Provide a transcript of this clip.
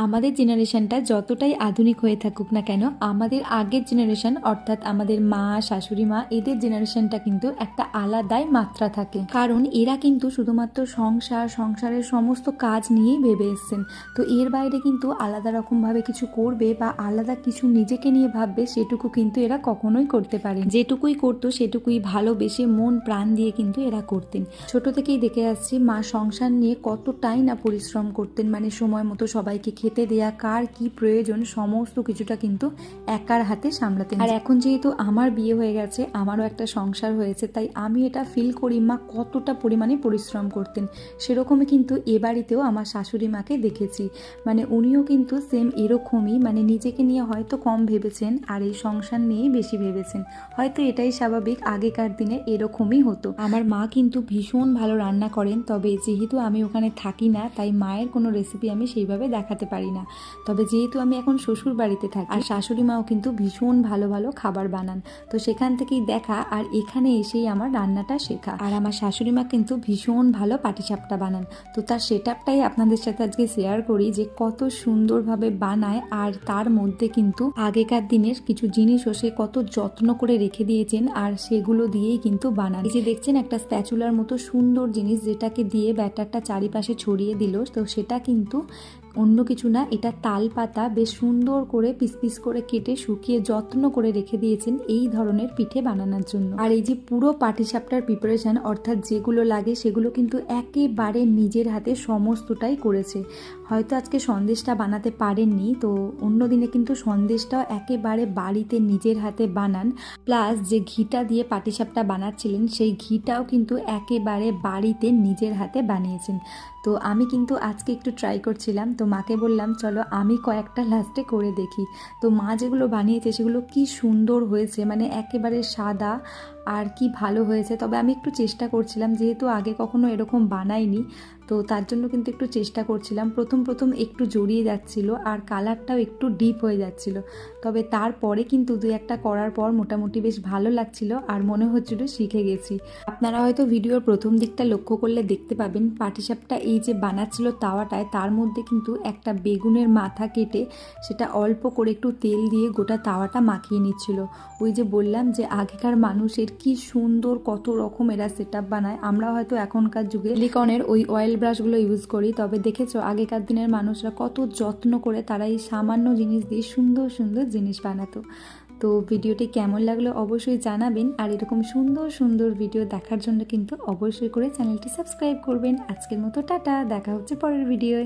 আমাদের জেনারেশনটা যতটাই আধুনিক হয়ে থাকুক না কেন, আমাদের আগের জেনারেশন অর্থাৎ আমাদের মা, শাশুড়ি মা, এদের জেনারেশনটা কিন্তু একটা আলাদাই মাত্রা থাকে। কারণ এরা কিন্তু শুধুমাত্র সংসারের সমস্ত কাজ নিয়েই ভেবে এসছেন। তো এর বাইরে কিন্তু আলাদা রকমভাবে কিছু করবে বা আলাদা কিছু নিজেকে নিয়ে ভাববে সেটুকু কিন্তু এরা কখনোই করতে পারে। যেটুকুই করতো সেটুকুই ভালোবেসে মন প্রাণ দিয়ে কিন্তু এরা করতেন। ছোট থেকেই দেখে আসছি মা সংসার নিয়ে কতটাই না পরিশ্রম করতেন, মানে সময় মতো সবাইকে খেতে দেয়া, কার কি প্রয়োজন সমস্ত কিছুটা কিন্তু একার হাতে সামলাতেন। আর এখন যেহেতু আমার বিয়ে হয়ে গেছে, আমারও একটা সংসার হয়েছে, তাই আমি এটা ফিল করি মা কতটা পরিমাণে পরিশ্রম করতেন। সেরকমই কিন্তু এ বাড়িতেও আমার শাশুড়ি মাকে দেখেছি, মানে উনিও কিন্তু সেম এরকমই, মানে নিজেকে নিয়ে হয়তো কম ভেবেছেন আর এই সংসার নিয়েই বেশি ভেবেছেন। হয়তো এটাই স্বাভাবিক, আগেকার দিনে এরকমই হতো। আমার মা কিন্তু ভীষণ ভালো রান্না করেন, তবে যেহেতু আমি ওখানে থাকি না তাই মায়ের কোনো রেসিপি আমি সেইভাবে দেখাতে পারি না। তবে যেহেতু আমি এখন শ্বশুর বাড়িতে থাকি আর শাশুড়ি মাও কিন্তু ভীষণ ভালো ভালো খাবার বানান, তো সেখান থেকেই দেখা আর এখানে এসেই আমার রান্নাটা শেখা। আর আমার শাশুড়ি মা কিন্তু ভীষণ ভালো পাটিসাপটা বানান, তো তার সেটআপটাই আপনাদের সাথে আজকে শেয়ার করি যে কত সুন্দরভাবে বানায়। আর তার মধ্যে কিন্তু আগেকার দিনের কিছু জিনিসও সে কত যত্ন করে রেখে দিয়েছেন আর সেগুলো দিয়েই কিন্তু বানান। এই যে দেখছেন একটা স্প্যাচুলার মতো সুন্দর জিনিস, যেটাকে দিয়ে ব্যাটারটা চারিপাশে ছড়িয়ে দিল, তো সেটা কিন্তু অন্য কিছু না, এটা তাল পাতা বেশ সুন্দর করে পিস পিস করে কেটে শুকিয়ে যত্ন করে রেখে দিয়েছেন এই ধরনের পিঠে বানানোর জন্য। আর এই যে পুরো পাটিসাপটার প্রিপারেশন অর্থাৎ যেগুলো লাগে সেগুলো কিন্তু একেবারে নিজের হাতে সমস্তটাই করেছে। হয়তো আজকে সন্দেশটা বানাতে পারেননি, তো অন্য দিনে কিন্তু সন্দেশটাও একেবারে বাড়িতে নিজের হাতে বানান। প্লাস যে ঘিটা দিয়ে পাটিসাপটা বানাচ্ছিলেন সেই ঘিটাও কিন্তু একেবারে বাড়িতে নিজের হাতে বানিয়েছেন। তো আমি কিন্তু আজকে একটু ট্রাই করছিলাম, তো মাকে বললাম চলো আমি কয়েকটা লাস্টে করে দেখি। তো মা যেগুলো বানিয়েছে সেগুলো কি সুন্দর হয়েছে, মানে একেবারে সাদা আর কি ভালো হয়েছে। তবে আমি একটু চেষ্টা করছিলাম, যেহেতু আগে কখনো এরকম বানাইনি, তো তার জন্য কিন্তু একটু চেষ্টা করছিলাম। প্রথম একটু জড়িয়ে যাচ্ছিল আর কালারটাও একটু ডিপ হয়ে যাচ্ছিল, তবে তারপরে কিন্তু দুই একটা করার পর মোটামুটি বেশ ভালো লাগছিল আর মনে হচ্ছিল শিখে গেছি। আপনারা হয়তো ভিডিওর প্রথম দিকটা লক্ষ্য করলে দেখতে পাবেন পাটিসাপটা এই যে বানাচ্ছিল তাওয়াটায়, তার মধ্যে কিন্তু একটা বেগুনের মাথা কেটে সেটা অল্প করে একটু তেল দিয়ে গোটা তাওয়াটা মাখিয়ে নিচ্ছিল। ওই যে বললাম যে আগেকার মানুষের কি সুন্দর কত রকম এরা সেটআপ বানায়। আমরা হয়তো এখনকার যুগে সিলিকনের ওই অয়েল ব্রাশগুলো ইউজ করি, তবে দেখেছো আগেকার দিনের মানুষরা কত যত্ন করে তারা এই সামান্য জিনিস দিয়ে সুন্দর সুন্দর জিনিস বানাতো। তো ভিডিওটি কেমন লাগলো অবশ্যই জানাবেন, আর এরকম সুন্দর সুন্দর ভিডিও দেখার জন্য কিন্তু অবশ্যই করে চ্যানেলটি সাবস্ক্রাইব করবেন। আজকের মতো টাটা, দেখা হচ্ছে পরের ভিডিওয়।